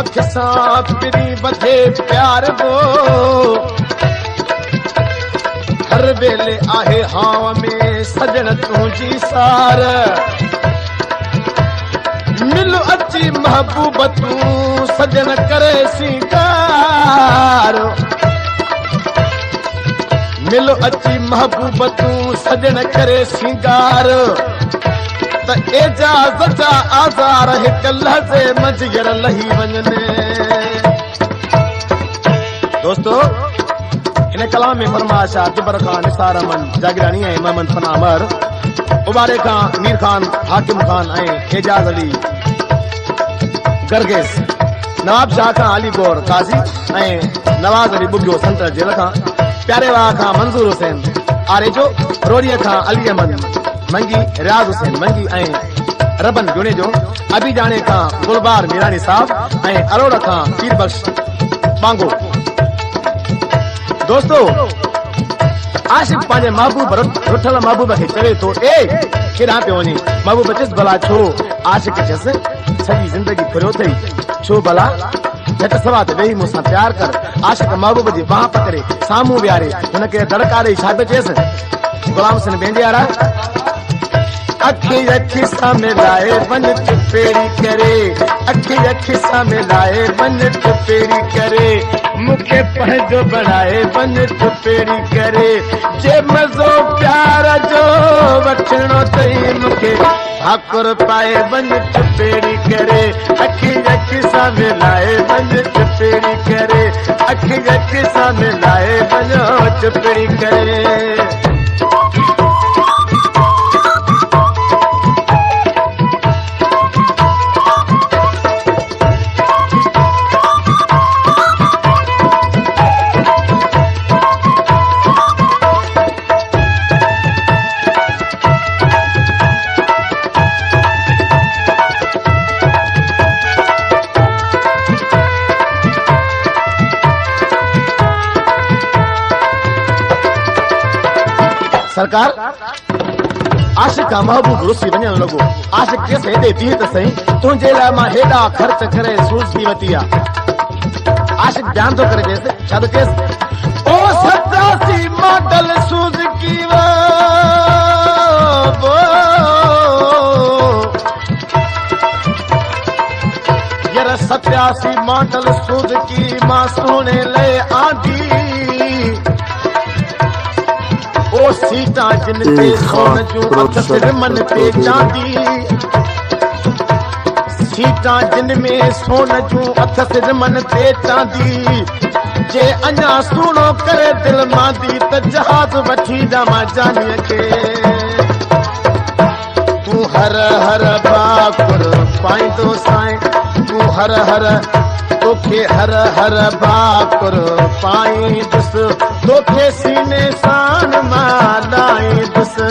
अख सां पिरी बधे प्यार वो हर वेले आहे हाव में सजण तुंहिंजी सार मिल अची महबूब तूं सजण करे सिंगार मिल अची महबूब तूं सजण करे सिंगार त एजाज़ जा आज़ार हिक लहज़े मंझर लही वञने। दोस्तो इन कलाम में फरमाइश आहे दुबर खां निसार अमन जागरानी ऐं मोहम्मद फना अमर उबारे खां मीर खान हाकिम खान ऐं एजाज़ अली गरगेस नवाब शाह खां अली गौर काज़ी ऐं नवाज़ अली बुग्यो संतर जेल खां प्यारे वाह खां मंजूर हुसैन आरेजो रोड़ीअ खां अली अहमद मंगी रियाज़ हुसैन मंगी ऐं रबन जुणे जो अभी जाने खां गुलबार मीरानी साहब ऐं अरोड़ा खां पीर बख्श बांगो। दोस्तो आशिक पंहिंजे महबूब रुठल महबूब खे चवे थो ए केॾां पियो वञे महबूब चयसि भला छो आशिक चयसि सॼी ज़िंदगी घुरियो अथई छो भला झट सवा ते वेही मूंसां प्यार कर। आशिक महबूब जी बांह पकड़े साम्हूं विहारे हुनखे दड़कारे छा पियो चयसि गुलाम हुसैन बेंदियारा अखी अखी सां मिलाए वञ चुपेड़ी करे अखी अखी सां मिलाए वञ चुपेड़ी करे मूंखे पंहिंजो बणाए वञ चुपेड़ी करे जे मज़ो प्यार जो वठणो अथई मूंखे भाकुर पाए वञ चुपेड़ी करे अखी अखी सां मिलाए वञ चुपेड़ी करे अखी अखी सां मिलाए वञो चुपेड़ी करे। सरकार आशिक का महबूब रुसी वञण लॻो। आशिक चयसि हेॾे बीह त सही तुंहिंजे लाइ मां हेॾा ख़र्च करे सूज़ थी वती आहे। आशिक ध्यान थो करे चयसि छा थो चयसि ओ 87 मॉडल सूज़ की वो यार 87 मॉडल सूज़ की मां सोने ले आंदी ओ सीता जिन ते सोन जो अथ सिर मन ते चांदी सीता जिन में सोन जो अथ सिर मन ते चांदी जे अञा सुणो करे दिल मांदी त जहाज वठी जामा जानीअ खे तूं हर हर भाकुर पाईंदो साईं तूं हर हर तोखे हर हर भाकुर पाईंदुसि तोखे सीने सां मालाईंदुसि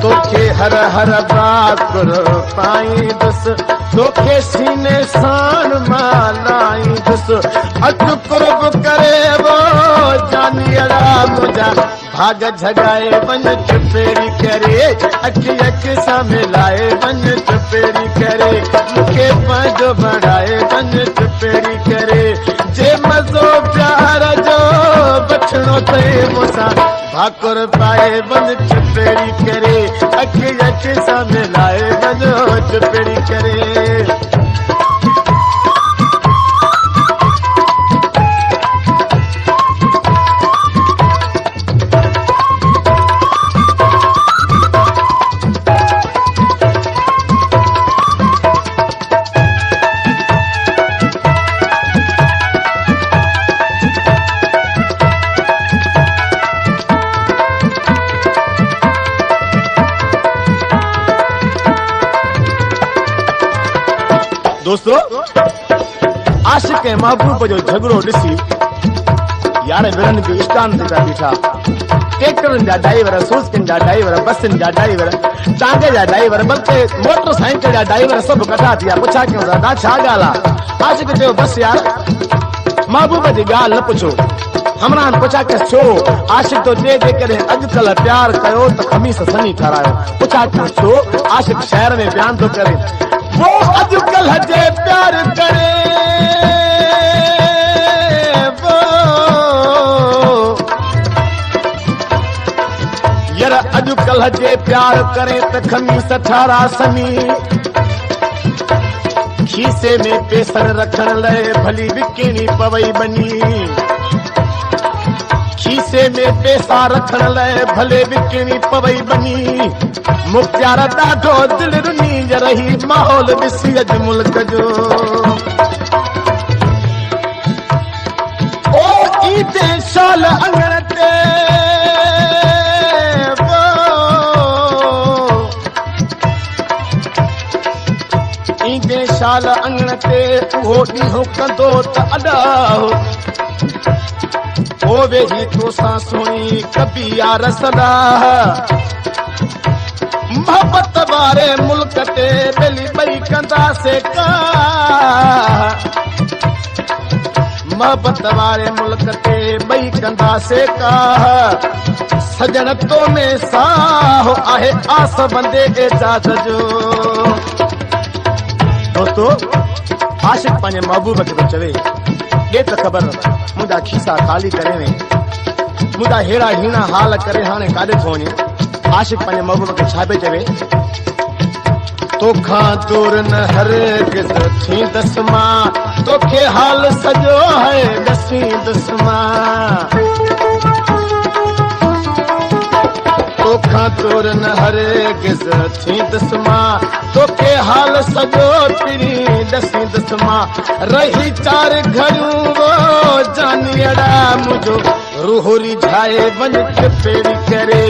तोखे हर हर भाकुर पाईंदुसि तोखे सीने सां मालाईंदुसि अचु कुर्ब करे वो जानियड़ा मुंहिंजा भाग जगाए वञ चुपेड़ी करे अखी अखी सां मिलाए वञ चुपेड़ी करे मूंखे पंहिंजो बणाए वञ चुपेड़ी करे जे मज़ो प्यार जो बचणो अथई मूंसां भाकुर पाए वञ चुपेड़ी करे अखी अखी सां मिलाए वञो चुपेड़ी करे। दोस्तों आशिक ऐं महबूब जो झगड़ो ॾिसी यार विरन जो स्टान ते बीठा ट्रैक्टरनि जा ड्राइवर सूज़किन जा ड्राइवर बसिन जा ड्राइवर टांगे जा ड्राइवर बल्कि मोटरसाइकिल जा ड्राइवर सभु कठा थी विया पुछा कयूं दादा छा ॻाल्हि आहे। आशिक चयो बस यार महबूब जी ॻाल्हि न पुछो। हमरान पुछा कयसि छो। आशिक तो चए जेकॾहिं अॼुकल्ह प्यार कयो त खमीस सनी ठारायो। पुछा कयूं छो। आशिक शहर में बयान थो करे वो अॼुकल्ह जे प्यार करे वो यार अॼुकल्ह जे प्यार करे त खमीस ठारा समी खीसे में पेसर रखण लाइ भली विकिणी पवई बनी खीसे में पैसा रखण लाइ भले विकिणी पवई बनी मुख्तियार ॾाढो दिल रुनी रही माहौल ॾिसी अॼु मुल्क जो ओ ईदे शाल अंगण ते ईदे शाल अंगण ते उहो ॾींहुं कंदो त अॾाहो ओ वेही तोसां सुणी कभी यार सलाह मोहब्बत वारे मुल्क ते ॿेली ॿई कंदासे का मोहब्बत वारे मुल्क ते ॿई कंदासे का सजण तो में साह आहे आस बंदे एजाज जो दोस्तो आशिक पंहिंजे महबूब खे चवे ॾे त ख़बर मुंहिंजा खीसा ख़ाली करे वे मुंहिंजा हेड़ा हीणा हाल करे हाणे काॾे थो वञे आशिक पंहिंजे महबूब खे छा पियो चवे तोखां दूर न हरगिज़ थींदसि मां तोखे हाल सॼो है ॾसींदसि मां तोखां दूर न हरगिज़ थींदसि मां तोखे हाल सॼो पिड़ी ॾसींदसि मां रही चार घड़ियूं वो जानियड़ा मुंहिंजो रूह रिझाए वञ चपेड़ी करे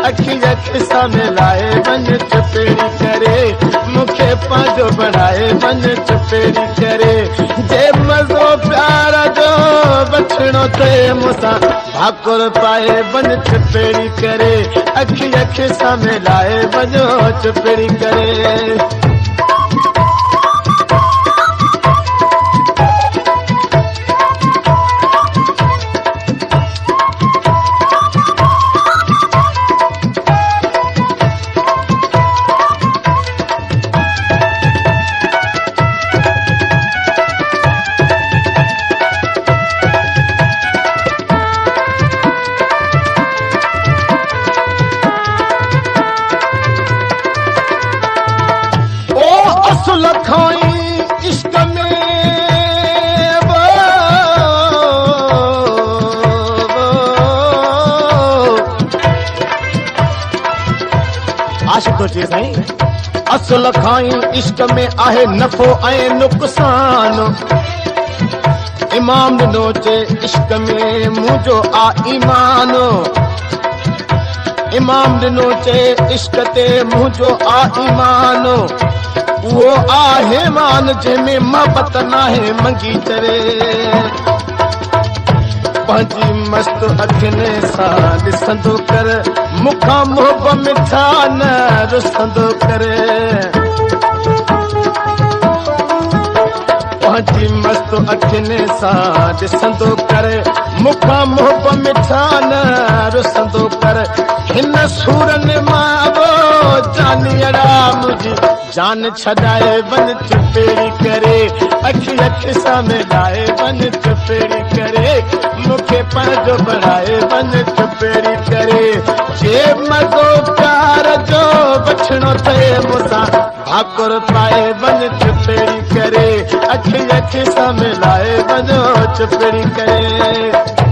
अखी खिसा मिलाए वञ चपेड़ी करे मूंखे पंहिंजो बणाए वञ चपेड़ी करे जे मज़ो प्यार जो बछड़ो थिए मूंसां भाकुर पाए वञ चपेड़ी करे अखी खिसा मिलाए वञो चपेड़ी करे इश्क में आशिक तो चए साईं असल खाई इश्क में आहे नफ़ो ऐं नुक़सान इमाम ॾिनो चे इश्क में मुंहिंजो आ ईमान इमाम ॾिनो चे इश्क ते मुंहिंजो आ ईमान वो आहे मान जंहिंमें मोहब्बत नाहे मंगी चरे पंहिंजी मस्त अखियुनि सां ॾिसंदो कर मूंखां मोहब मिठा न रुसंदो करे पंहिंजी मस्त अखियुनि सां ॾिसंदो कर मूंखां मोहब मिठा न रुसंदो कर हिन सूरनि मां वो जानियड़ा मुंहिंजी जान छॾाए वञ चपेड़ी करे अखी सां मिलाए वञ चपेड़ी करे मूंखे पंहिंजो बणाए वञ चपेड़ी करे जे मज़ो प्यार जो बछड़ो थिए मूंसां भाकुर पाए वञ चपेड़ी करे अखी सां मिलाए वञो चपेड़ी करे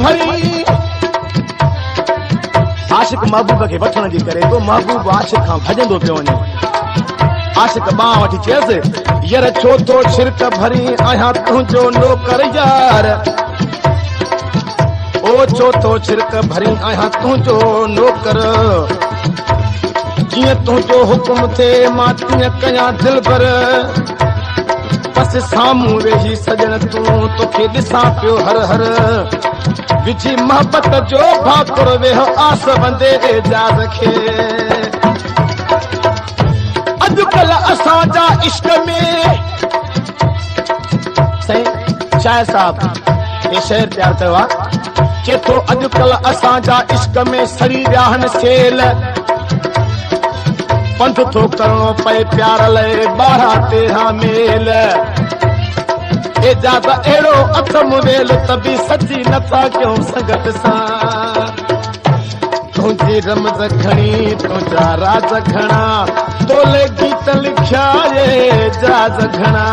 भरी आशिक महबूब खे वठण जी करे तो महबूब आशिक खां भॼंदो पियो वञे आशिक बांह वठी चयसि यार छो तो शिरक भरी आहियां तुंहिंजो नौकर यार ओ छो तो शिरक भरी आहियां तुंहिंजो नौकर जीअं तुंहिंजो हुकुम थे मां तीअं कयां दिल भर बस साम्हूं वेही सजण तूं तोखे ॾिसां पियो हर हर विझी मोहबत जो भाकुर वेह आस बंदे एजाज़ खे अॼुकल्ह असांजा इश्क में साईं शाह साहब ये शहर तयार कयो आहे चए थो अॼुकल्ह असांजा इश्क में सड़ी विया आहिनि सेल पंध थो करणो पए प्यार लाइ 12-13 मेल एजाज़ अहिड़ो अथ मुवेल त बि सची नथा कयूं संगत सां तुंहिंजी रमज़ खणी तुंहिंजा राज घणा तोले गीत लिखिया एजाज़ घणा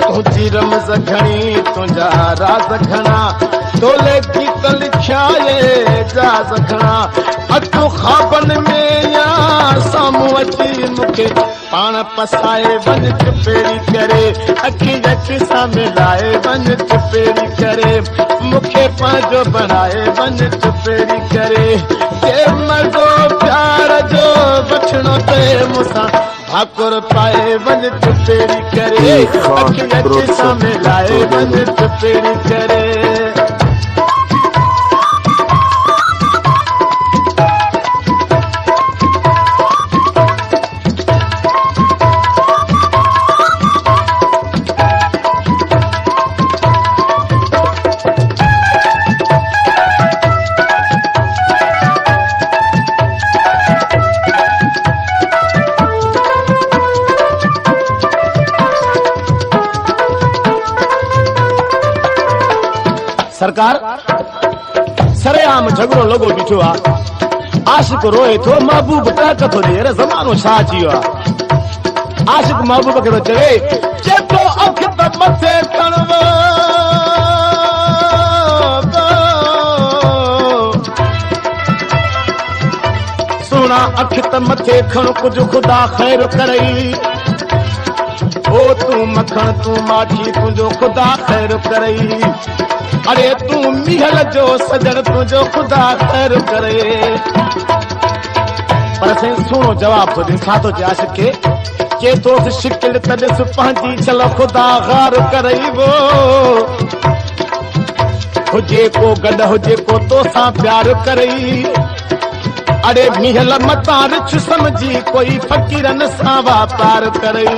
तुंहिंजी रमज़ घणी तुंहिंजा राज घणा तोले गीत लिखिया एजाज़ घणा अचो ख़्वाबनि में या साम्हूं अची मूंखे पाण पसाए वञ चुपेड़ी करे अखी अखी सां मिलाए वञ चुपेड़ी करे मूंखे पंहिंजो बणाए वञ चुपेड़ी करे जे मज़ो प्यार जो बछड़ो ते मूंसां भाकुर पाए वञ चुपेड़ी करे अखी अखी सां मिलाए वञ चुपेड़ी करे सरकार सरेआम झगड़ो लॻो बीठो आहे आशिक रोए थो महबूब टहक थो ॾे अरे ज़मानो छा अची वियो आहे आशिक महबूब खे थो चवे थो अख त मथे खणो सुहिणा अख त मथे खण कुझु ख़ुदा ख़ैर करई ओ तूं मखण तूं माठी तुंहिंजो ख़ुदा ख़ैर करई अरे तूं मिहल जो सजण तुंहिंजो ख़ुदा ख़ैर करे पर साईं सुहिणो जवाब थो ॾे छा थो चए आशिक खे चए थो शिकिल त ॾिस पंहिंजी छल ख़ुदा गार करई वो हुजे को गॾ हुजे को तोसां प्यार करई अरे मिहल मतां रिछ समझी कोई फ़कीरनि सां वापार करई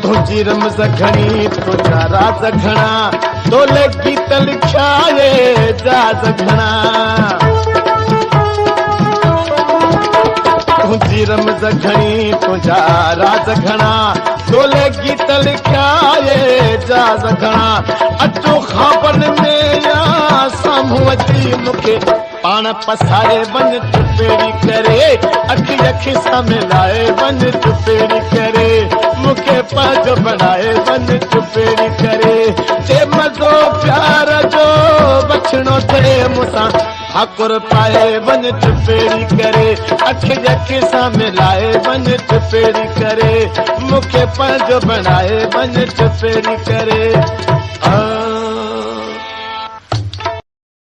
तुंहिंजी रमज़ घणी तुंहिंजा राज घणा तोले गीत लिखिया एजाज़ घणा तुंहिंजी रमज़ घणी तुंहिंजा राज घणा तोले गीत लिखिया एजाज़ घणा अचो ख़्वाबनि में या साम्हूं अची मूंखे पाण पसाए वञ चुपेड़ी करे अखी अखी सां मिलाए वञ चुपेड़ी करे मूंखे पंहिंजो बणाए वञ चुपेड़ी करे जे मज़ो प्यार जो बछड़ो थे मूंसां भाकुर पाए वञ चुपेड़ी करे अखी अखी सां मिलाए वञ चुपेड़ी करे मूंखे पंहिंजो बणाए वञ चुपेड़ी करे